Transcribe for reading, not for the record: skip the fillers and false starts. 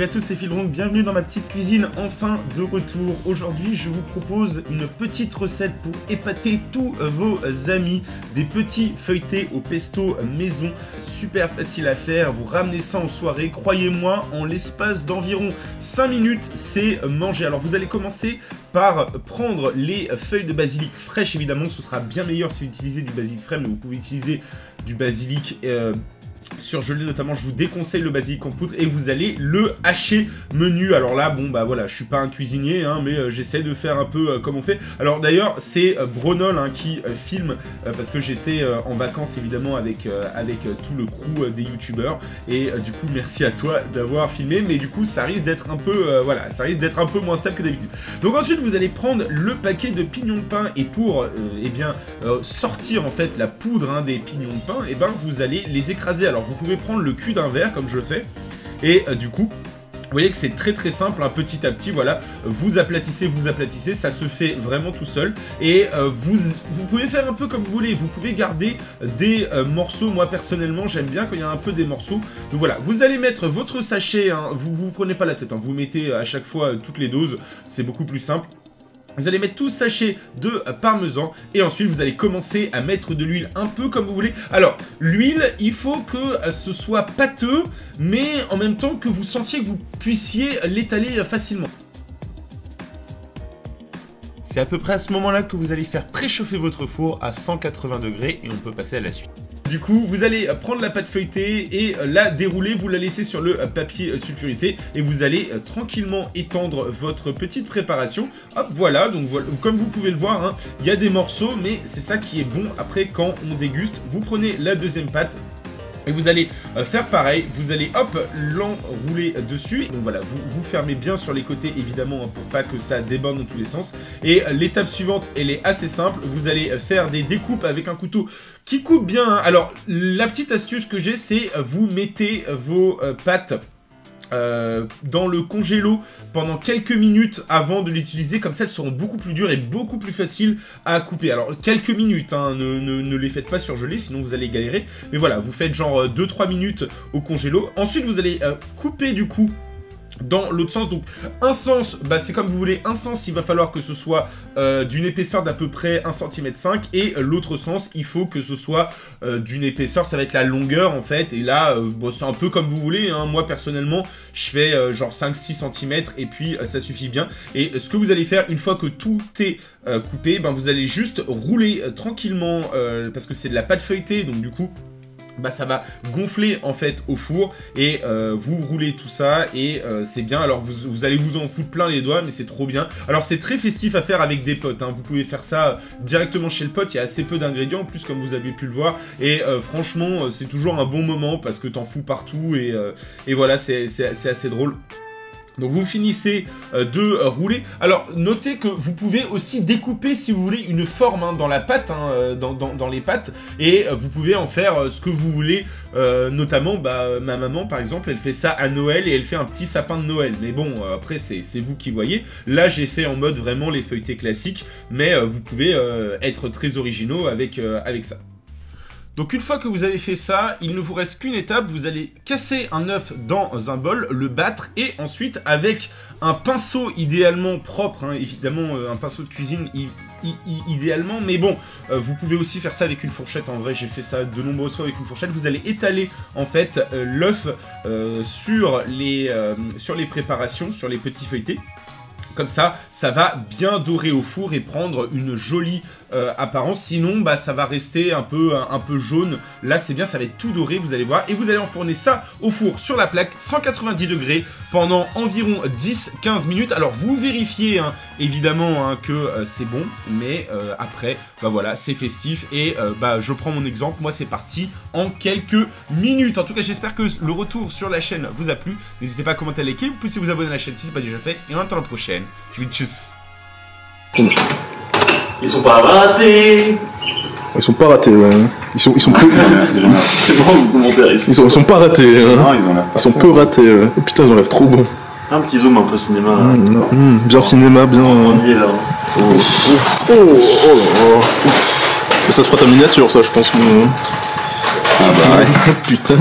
Salut à tous, c'est Philronk, bienvenue dans ma petite cuisine, enfin de retour. Aujourd'hui, je vous propose une petite recette pour épater tous vos amis. Des petits feuilletés au pesto maison, super facile à faire. Vous ramenez ça en soirée, croyez-moi, en l'espace d'environ 5 minutes, c'est mangé. Alors vous allez commencer par prendre les feuilles de basilic fraîches, évidemment, ce sera bien meilleur si vous utilisez du basilic frais, mais vous pouvez utiliser du basilic surgelé notamment. Je vous déconseille le basilic en poudre et vous allez le hacher menu. Alors là, bon bah voilà, je suis pas un cuisinier, hein, mais j'essaie de faire un peu comme on fait. Alors d'ailleurs, c'est Bronol qui filme parce que j'étais en vacances évidemment avec tout le crew des youtubeurs et du coup merci à toi d'avoir filmé, mais du coup ça risque d'être un peu voilà, ça risque d'être un peu moins stable que d'habitude. Donc ensuite vous allez prendre le paquet de pignons de pain et pour sortir en fait la poudre des pignons de pain, et ben vous allez les écraser. Alors vous pouvez prendre le cul d'un verre comme je le fais et du coup vous voyez que c'est très très simple, petit à petit, voilà, vous aplatissez, ça se fait vraiment tout seul et vous pouvez faire un peu comme vous voulez, vous pouvez garder des morceaux. Moi personnellement j'aime bien quand il y a un peu des morceaux. Donc voilà, vous allez mettre votre sachet, vous prenez pas la tête, vous mettez à chaque fois toutes les doses, c'est beaucoup plus simple. Vous allez mettre tout sachet de parmesan et ensuite vous allez commencer à mettre de l'huile un peu comme vous voulez. Alors l'huile, il faut que ce soit pâteux mais en même temps que vous sentiez que vous puissiez l'étaler facilement. C'est à peu près à ce moment-là que vous allez faire préchauffer votre four à 180 degrés et on peut passer à la suite. Du coup, vous allez prendre la pâte feuilletée et la dérouler, vous la laissez sur le papier sulfurisé et vous allez tranquillement étendre votre petite préparation. Hop, voilà, donc voilà, comme vous pouvez le voir, il y a des morceaux, mais c'est ça qui est bon après quand on déguste. Vous prenez la deuxième pâte. Et vous allez faire pareil, vous allez hop l'enrouler dessus. Donc voilà, vous fermez bien sur les côtés évidemment pour pas que ça déborde dans tous les sens. Et l'étape suivante, elle est assez simple, vous allez faire des découpes avec un couteau qui coupe bien. Alors la petite astuce que j'ai, c'est vous mettez vos pâtes dans le congélo pendant quelques minutes avant de l'utiliser, comme ça elles seront beaucoup plus dures et beaucoup plus faciles à couper. Alors quelques minutes, ne les faites pas surgeler sinon vous allez galérer, mais voilà, vous faites genre 2-3 minutes au congélo. Ensuite vous allez couper du coup dans l'autre sens. Donc un sens, c'est comme vous voulez, un sens il va falloir que ce soit d'une épaisseur d'à peu près 1,5 cm et l'autre sens il faut que ce soit d'une épaisseur, ça va être la longueur en fait, et là c'est un peu comme vous voulez, moi personnellement je fais genre 5-6 cm et puis ça suffit bien. Et ce que vous allez faire une fois que tout est coupé, vous allez juste rouler tranquillement parce que c'est de la pâte feuilletée, donc du coup ça va gonfler en fait au four et vous roulez tout ça et c'est bien. Alors vous allez vous en foutre plein les doigts, mais c'est trop bien. Alors c'est très festif à faire avec des potes, vous pouvez faire ça directement chez le pote, il y a assez peu d'ingrédients en plus comme vous avez pu le voir et franchement c'est toujours un bon moment parce que t'en fous partout et voilà, c'est assez drôle. Donc vous finissez de rouler. Alors notez que vous pouvez aussi découper si vous voulez une forme dans la pâte, dans les pâtes, et vous pouvez en faire ce que vous voulez. Notamment ma maman par exemple elle fait ça à Noël et elle fait un petit sapin de Noël. Mais bon après c'est vous qui voyez. Là j'ai fait en mode vraiment les feuilletés classiques, mais vous pouvez être très originaux avec ça. Donc une fois que vous avez fait ça, il ne vous reste qu'une étape, vous allez casser un œuf dans un bol, le battre et ensuite avec un pinceau idéalement propre, évidemment un pinceau de cuisine idéalement, mais bon, vous pouvez aussi faire ça avec une fourchette, en vrai j'ai fait ça de nombreuses fois avec une fourchette. Vous allez étaler en fait l'œuf sur les préparations, sur les petits feuilletés. Comme ça, ça va bien dorer au four et prendre une jolie apparence. Sinon, ça va rester un peu jaune. Là, c'est bien, ça va être tout doré, vous allez voir. Et vous allez enfourner ça au four sur la plaque, 190 degrés, pendant environ 10-15 minutes. Alors, vous vérifiez, évidemment, que c'est bon. Mais après, voilà, c'est festif. Et je prends mon exemple. Moi, c'est parti en quelques minutes. En tout cas, j'espère que le retour sur la chaîne vous a plu. N'hésitez pas à commenter, à liker. Vous pouvez vous abonner à la chaîne si ce n'est pas déjà fait. Et on attend la prochaine. Je vous dis tchuss. Ils sont pas ratés. Ils sont pas ratés, ouais. Ils sont peu... C'est bon le commentaire. Ils sont pas ratés. Non, ils sont peu ratés. Oh, putain, ils ont l'air trop bons. Un petit zoom un peu cinéma. Bien cinéma, bien. On y est là. Oh là là. Ça se fera ta miniature, ça, je pense. Ah bah ouais. Putain.